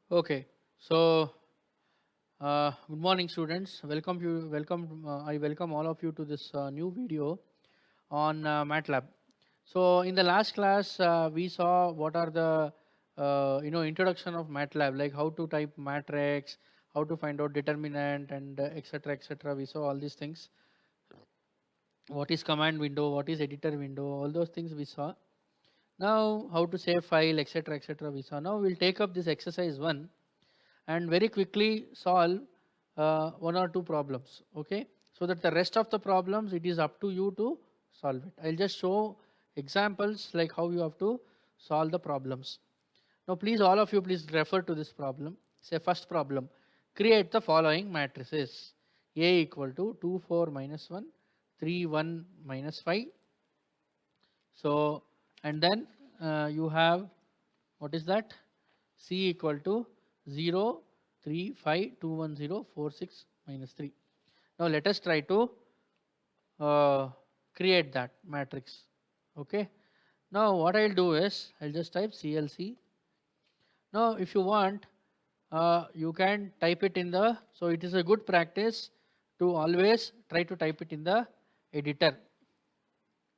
Okay, so good morning, students. I welcome all of you to this new video on MATLAB. So, in the last class, we saw what are the introduction of MATLAB, like how to type matrix, how to find out determinant, and etc. etc. We saw all these things. What is command window? What is editor window? All those things we saw. Now, how to save file, etc. etc. We saw. Now, we'll take up this exercise one and very quickly solve one or two problems, okay, so that the rest of the problems it is up to you to solve it. I'll just show examples like how you have to solve the problems. Now please, all of you, please refer to this problem. Say first problem, create the following matrices: a equal to 2 4 minus 1 3 1 minus 5. So, and then you have, what is that, c equal to 0 3 5 2 1 0 4 6 minus 3. Now let us try to uh, create that matrix. Okay. Now what I'll do is I'll just type CLC. Now if you want, you can type it in the, so it is a good practice to always try to type it in the editor.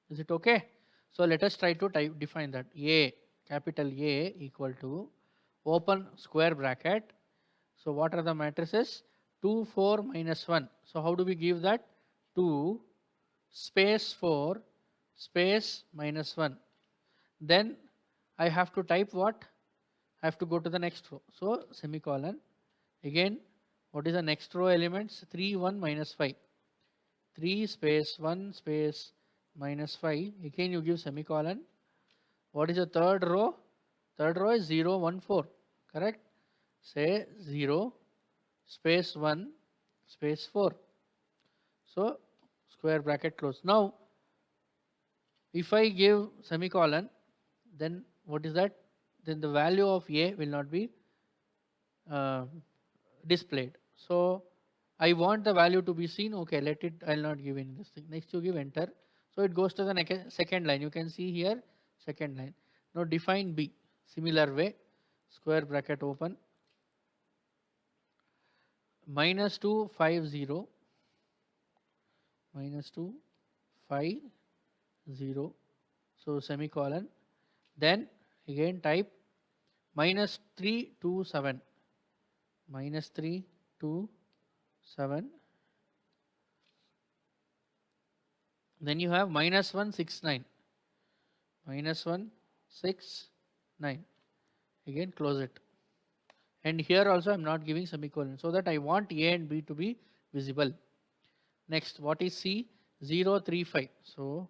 Is it okay? So let us try to define that. A, capital A equal to, open square bracket. So what are the matrices? 2 4 minus 1. So how do we give that? 2 space 4 space minus 1. Then I have to type what? I have to go to the next row. So semicolon. Again, what is the next row elements? 3 1 minus 5. 3 space 1 space minus 5. Again you give semicolon. What is the third row? Third row is 0 1 4. Correct? Say 0 space 1 space 4. So square bracket close. Now if I give semicolon, then what is that? Then the value of a will not be uh, displayed. So I want the value to be seen. Okay, let it, I'll not give in this thing. Next you give enter. So it goes to the second line. You can see here second line. Now define b. Similar way, square bracket open, minus 2 5 0 minus 2 5 0. So semicolon. Then again type minus 3 2 7 minus 3 2 7. Then you have minus 1 6 9 minus 1 6 9. Again close it. And here also I am not giving semicolon, so that I want a and b to be visible. Next, what is c? 0 3 5. So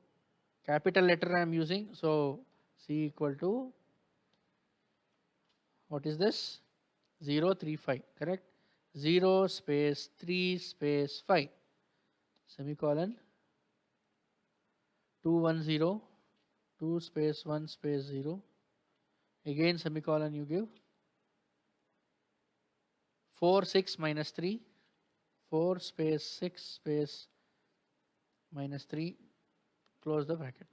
capital letter I am using. So c equal to, what is this? 0 3 5. Correct? 0 space 3 space 5 semicolon, 2 1 0 2 space 1 space 0. Again semicolon you give. 4 6 minus 3 4 space 6 space minus 3, close the bracket.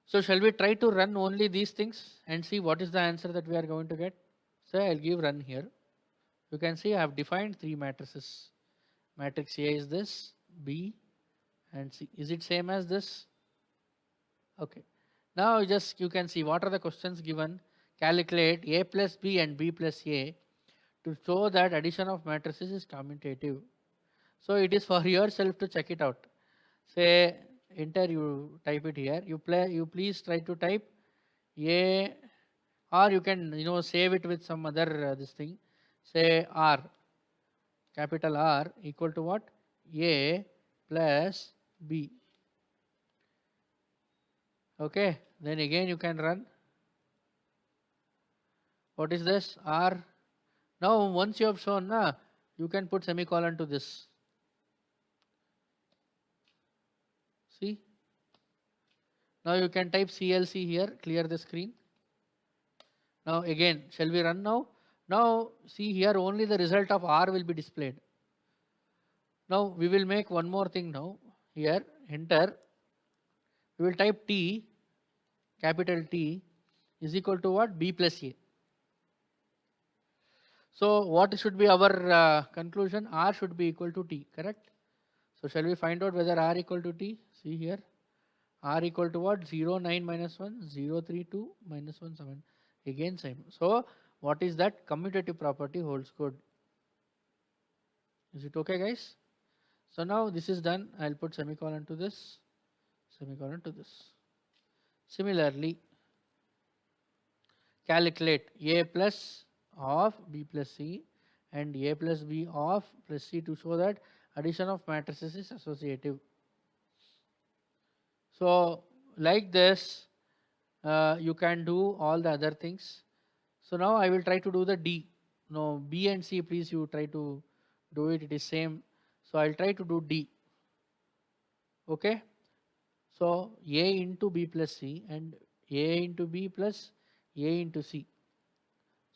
So shall we try to run only these things and see what is the answer that we are going to get? So I'll give run here. You can see I have defined three matrices. Matrix A is this, B and C. Is it same as this? Okay. Now just you can see what are the questions given. Calculate A plus B and B plus A to show that addition of matrices is commutative. So it is for yourself to check it out. Say enter, you type it here. You please try to type A, or you can save it with some other this thing. Say R, capital R equal to what? A plus B. Okay, then again you can run. What is this? R. Now once you have shown, you can put semicolon to this. See? Now you can type CLC here, clear the screen. Now again, shall we run now? Now see here, only the result of R will be displayed. Now we will make one more thing now. Here, enter. We will type T, capital T is equal to what? B plus A. So what should be our conclusion? R should be equal to T, correct? So shall we find out whether R equal to T? See here, R equal to what? 0, 9 minus 1, 0, 3, 2 minus 1, 7. Again same. So what is that? Commutative property holds good. Is it okay, guys? So now this is done. I'll put semicolon to this, semicolon to this. Similarly, calculate A plus of B plus C and A plus B of plus C to show that addition of matrices is associative. So like this, you can do all the other things. So now I will try to do the D. No, B and C, please you try to do it. It is same. So I'll try to do D. Okay. So A into B plus C and A into B plus A into C.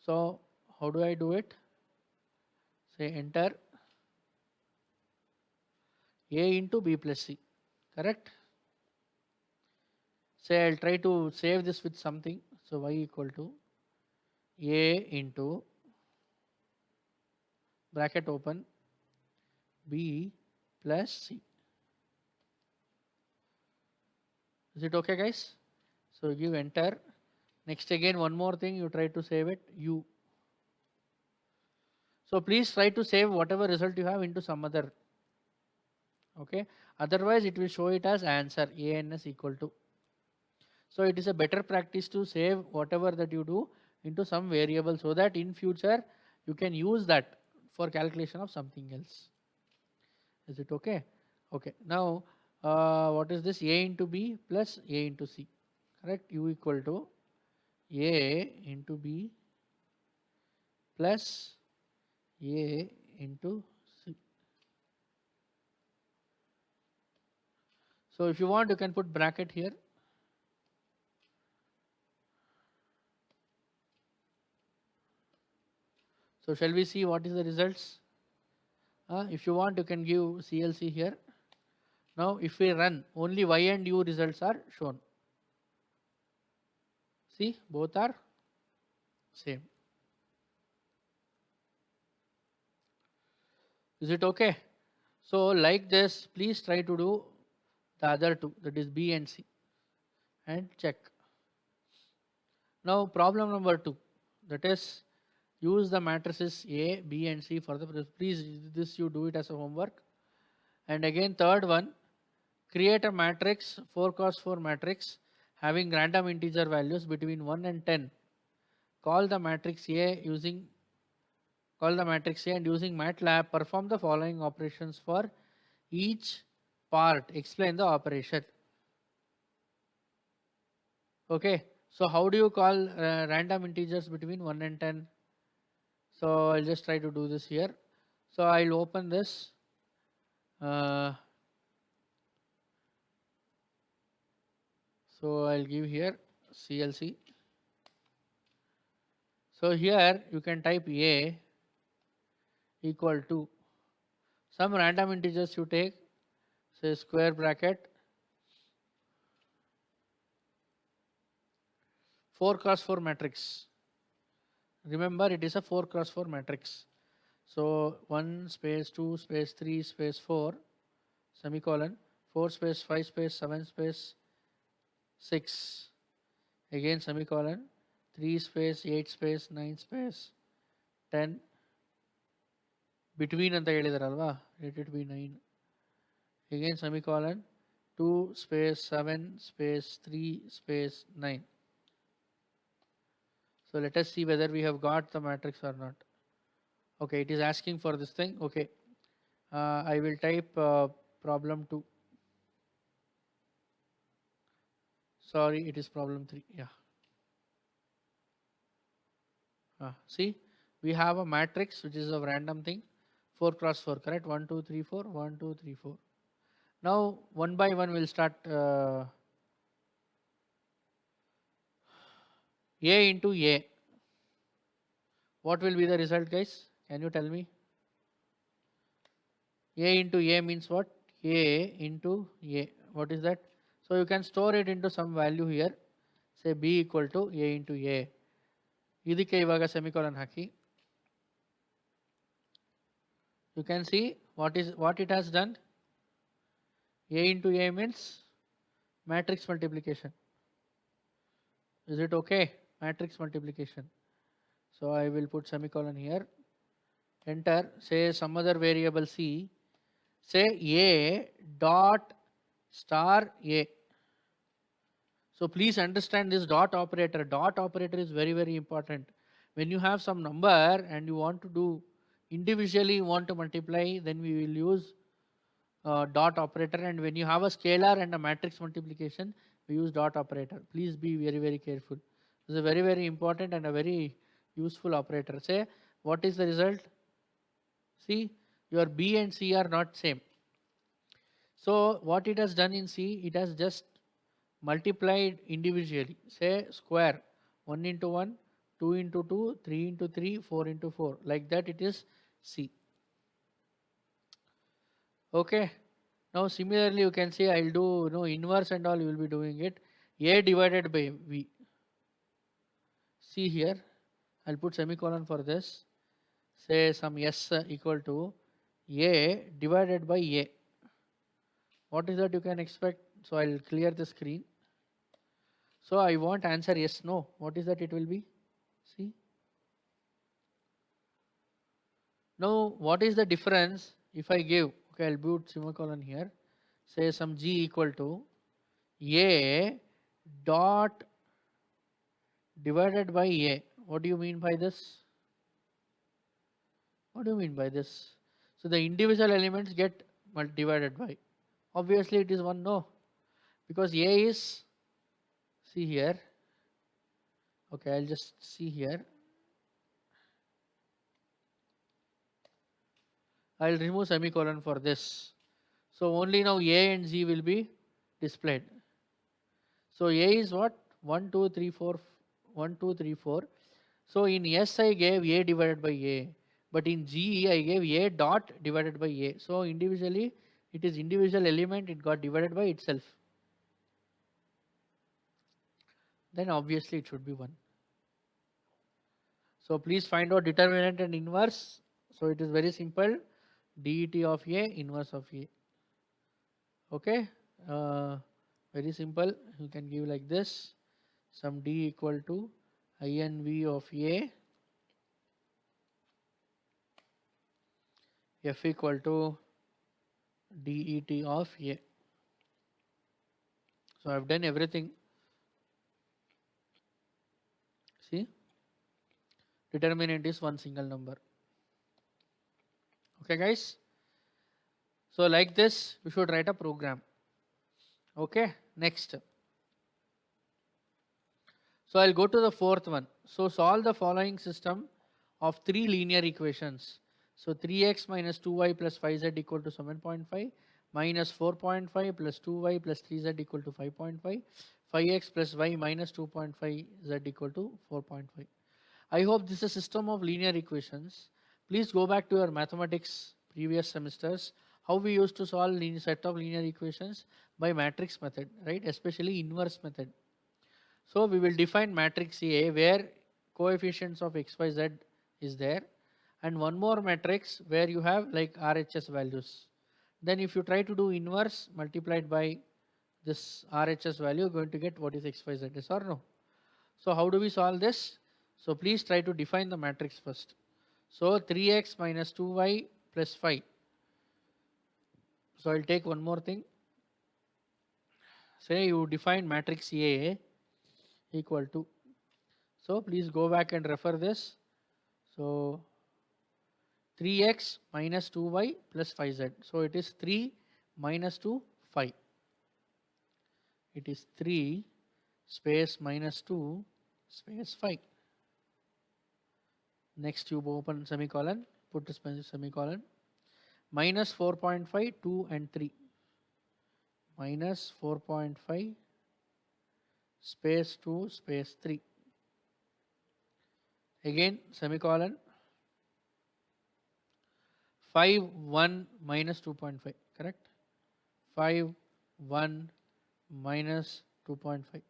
So how do I do it? Say enter A into B plus C. Correct? Say I'll try to save this with something. So y equal to A into bracket open B plus C. Is it okay, guys? So give enter. Next again one more thing, you try to save it U. So please try to save whatever result you have into some other. Okay, otherwise it will show it as answer ANS equal to. So it is a better practice to save whatever that you do into some variable so that in future you can use that for calculation of something else. Is it okay? Okay, now what is this? A into B plus A into C, correct? U equal to A into B plus A into C. So if you want you can put bracket here. So shall we see what is the results? If you want you can give CLC here. Now if we run, only Y and U results are shown. See, both are same. Is it okay? So like this, please try to do the other two, that is B and C, and check. Now problem number 2, that is use the matrices A, B and C for the, please this you do it as a homework. And again third one, create a matrix 4 cross 4 matrix having random integer values between 1 and 10. Call the matrix A and using MATLAB perform the following operations for each part. Explain the operation. Okay, so how do you call random integers between 1 and 10? So I'll just try to do this here. So I'll open this. So I'll give here CLC. So here you can type A equal to some random integers you take, say square bracket 4 cross 4 matrix. Remember it is a 4 cross 4 matrix. So 1 space 2 space 3 space 4 semicolon 4 space 5 space 7 space 6 again semicolon 3 space 8 space 9 space 10 between anta ಹೇಳಿದಾರಲ್ವಾ, let it be 9 again semicolon 2 space 7 space 3 space 9. So let us see whether we have got the matrix or not. Okay, it is asking for this thing. Okay, I will type problem 2. Sorry, it is problem 3. Yeah. See, we have a matrix which is a random thing 4 cross 4, correct? 1 2 3 4 1 2 3 4. Now one by one we'll start. A into A, what will be the result, guys? Can you tell me? A into A means what? A into A, what is that? So you can store it into some value here, say B equal to A into A. ಇದಕ್ಕೆ ಇವಾಗ semicolon hockey You can see what it has done. A into A means matrix multiplication. Is it okay? Matrix multiplication. So I will put semicolon here. Enter, say some other variable C, say A dot star A. So please understand this dot operator. Dot operator is very, very important. When you have some number and you want to do individually, you want to multiply, then we will use dot operator. And when you have a scalar and a matrix multiplication, we use dot operator. Please be very, very careful. This is a very, very important and a very useful operator. Say what is the result? See, your B and C are not same. So what it has done in C, it has just multiplied individually. Say square 1 into 1, 2 into 2, 3 into 3, 4 into 4. Like that it is C. Okay. Now similarly you can see I'll do inverse and all, you will be doing it. A divided by V. See here, I'll put semicolon for this. Say some S equal to A divided by A. What is that you can expect? So I'll clear the screen. So I want answer yes, no. What is that it will be? See. Now what is the difference if I give, okay, I'll put semicolon here. Say some G equal to A dot divided by A. What do you mean by this? What do you mean by this? So the individual elements get divided by. Obviously it is 1, no. Because A is, see here. Okay, I'll just see here. I'll remove semicolon for this. So only now A and Z will be displayed. So A is what? 1, 2, 3, 4. 1, 2, 3, 4. So in S I gave A divided by A. But in G I gave A dot divided by A. So individually it is individual element, it got divided by itself. Then obviously it should be 1. So please find out determinant and inverse. So it is very simple. Det of A, inverse of A. Okay. Very simple. You can give like this. Some D equal to INV of A. F equal to Det of A. So I have done everything. See, determinant is one single number. Okay guys. So like this you should write a program. Okay, next. So I'll go to the fourth one. So solve the following system of 3 linear equations. So 3x minus 2y plus 5z equal to 7.5, minus 4.5 plus 2y plus 3z equal to 5.5, 5x plus y minus 2.5z equal to 4.5. I hope this is a system of linear equations. Please go back to your mathematics previous semesters, how we used to solve set of linear equations by matrix method, right? Especially inverse method. So we will define matrix A where coefficients of x, y, z is there, and one more matrix where you have like RHS values. Then if you try to do inverse multiplied by this RHS value, you're going to get what is x, y, z, yes or no? So how do we solve this? So please try to define the matrix first. So 3x minus 2y plus 5. So I'll take one more thing. Say you define matrix A equal to. So please go back and refer this. So 3x minus 2y plus 5z. So it is 3 minus 2, 5. It is 3 space minus 2 space 5. Next you open semicolon, put the semicolon. Minus 4.5, 2 and 3. Minus 4.5 space 2 space 3. Again semicolon. 5, 1 minus 2.5, correct? 5, 1 minus 2.5.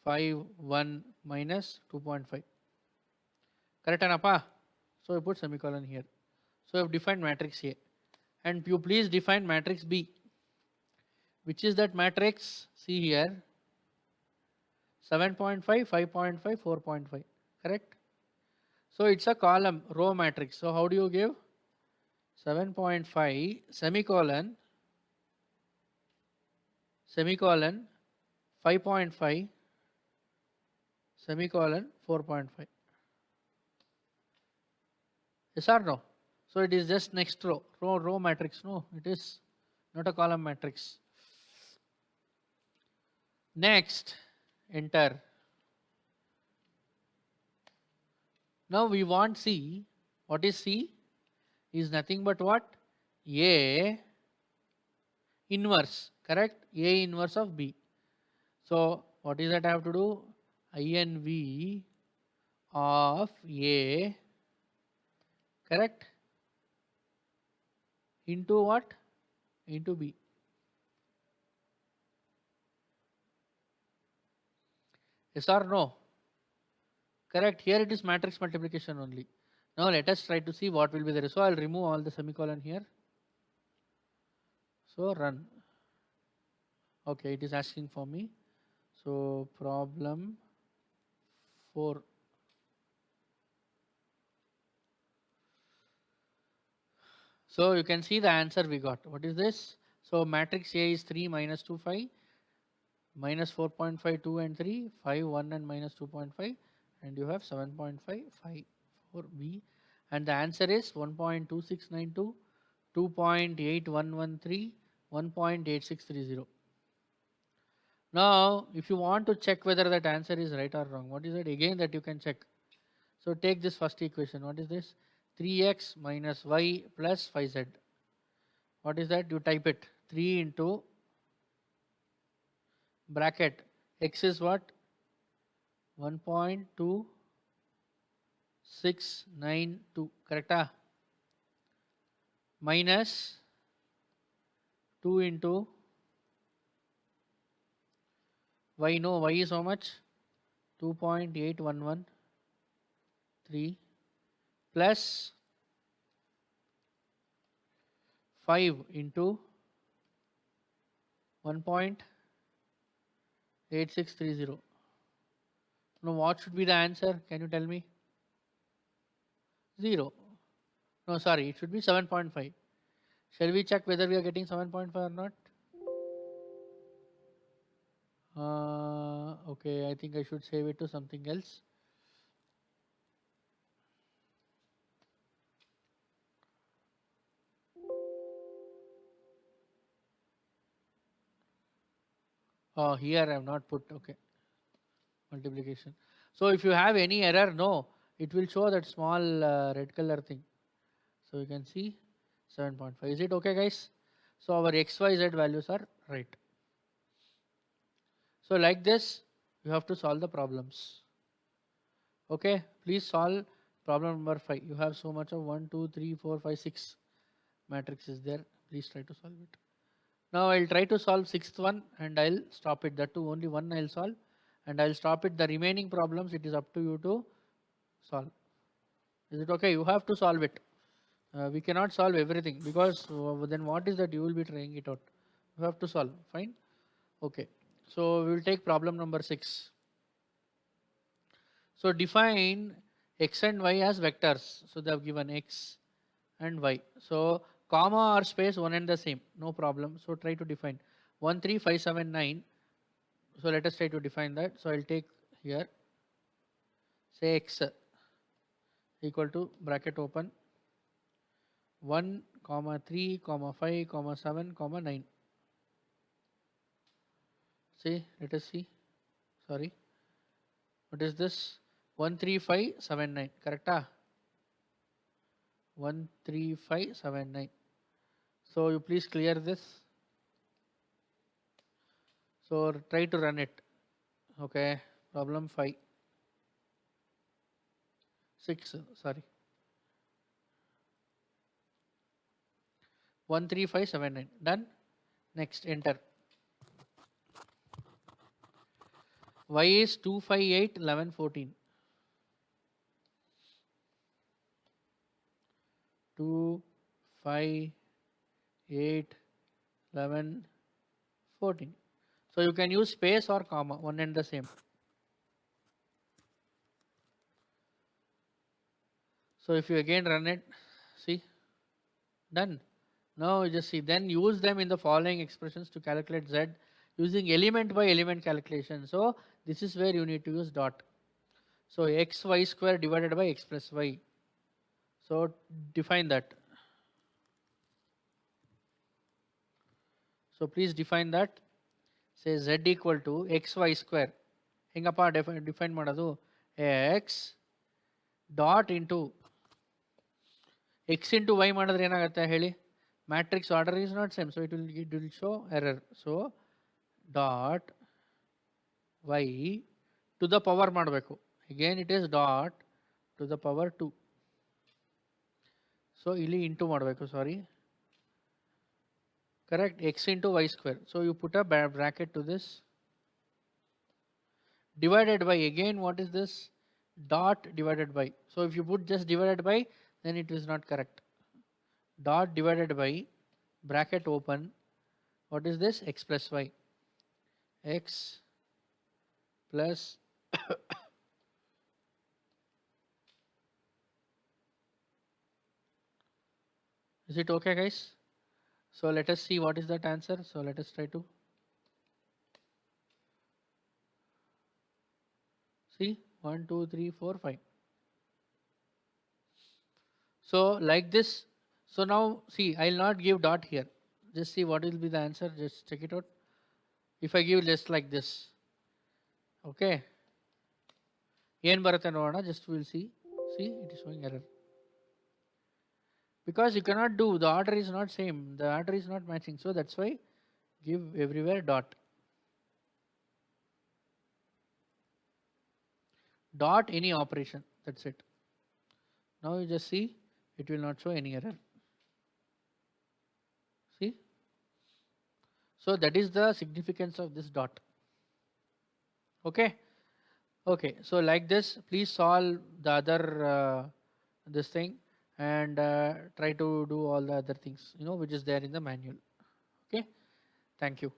5, 1 minus 2.5. Correct, Anapa? So you put semicolon here. So you have defined matrix A. And you please define matrix B. Which is that matrix? See here. 7.5, 5.5, 4.5. Correct? So it's a column row matrix. So how do you give? 7.5 semicolon 5.5 semicolon 4.5. Yes or no? So it is just next row matrix. No, it is not a column matrix. Next, enter. Now we want C. What is C? Is nothing but what? A inverse, correct? A inverse of B. So what is that I have to do? INV of A, correct? Into what? Into B. Yes or no? Correct. Here it is matrix multiplication only. Now let us try to see what will be the result. So I'll remove all the semicolon here. So run. Okay, it is asking for me. So problem 4. So you can see the answer we got. What is this? So matrix A is 3 minus 2 5 minus 4.5 2 and 3 5 1 and minus 2.5 and you have 7.5 5 4 B and the answer is 1.2692 2.8113 1.8630. Now if you want to check whether that answer is right or wrong, what is it again that you can check? So take this first equation. What is this? 3x minus y plus 5z. What is that? You type it. 3 into bracket x is what? 1.2692. Correct? Minus 2 into y. No, y is how much? 2.8113 plus 5 into 1.8630. Now what should be the answer? Can you tell me? 0. No, sorry, it should be 7.5. Shall we check whether we are getting 7.5 or not? Okay, I think I should save it to something else. Oh, here I have not put, okay, multiplication. So if you have any error, no, it will show that small red color thing. So you can see 7.5. Is it okay, guys? So our XYZ values are right. So like this, you have to solve the problems. Okay, please solve problem number 5. You have so much of 1, 2, 3, 4, 5, 6 matrix is there. Please try to solve it. Now I'll try to solve 6th one and I'll stop it. That too only one I'll solve and I'll stop it. The remaining problems it is up to you to solve. Is it okay? You have to solve it. We cannot solve everything because then what is that you will be trying it out. You have to solve. Fine. Okay. So we will take problem number 6. So define x and y as vectors. So they have given x and y. So comma or space one and the same, no problem. So try to define 1 3 5 7 9. So let us try to define that. So I'll take here, say x equal to bracket open 1 comma 3 comma 5 comma 7 comma 9. See, let us see. Sorry, what is this? 1 3 5 7 9. Correct? 1 3 5 7 9. So you please clear this. So try to run it. Okay, problem 5. 6, sorry. 1 3 5 7 9. Done. Next, enter. Y is 2 5 8 11 14. 2, 5, 8, 11, 14. So you can use space or comma, one and the same. So if you again run it, see, done. Now you just see, then use them in the following expressions to calculate z using element by element calculation. So this is where you need to use dot. So x y square divided by x plus y. So define that. So please define that. Say z equal to xy square. ಹೆಂಗಪ್ಪ define ಮಾಡೋದು x dot into x into y ಮಾಡಿದ್ರೆ ಏನಾಗುತ್ತೆ ಹೇಳಿ, matrix order is not same, so it will show error. So dot y to the power ಮಾಡಬೇಕು. Again it is dot to the power 2. So ಇಲ್ಲಿ into ಮಾಡಬೇಕು, sorry, correct, x into y square. So you put a bracket to this, divided by, again what is this, dot divided by. So if you put just divided by, then it is not correct. Dot divided by, bracket open, what is this, x plus y, x plus is it okay guys? So let us see what is that answer. So let us try to see 1, 2, 3, 4, 5. So like this. So now see, I'll not give dot here. Just see what will be the answer. Just check it out. If I give just like this, okay, ಏನು ಬರುತ್ತೆ ನೋಡೋಣ. Just we'll see. See, it is showing error because you cannot do, the order is not same, the order is not matching. So that's why give everywhere dot. Dot any operation, that's it. Now you just see, it will not show any error. See, so that is the significance of this dot. Okay, okay, so like this, please solve the other this thing, and try to do all the other things, which is there in the manual. Okay, thank you.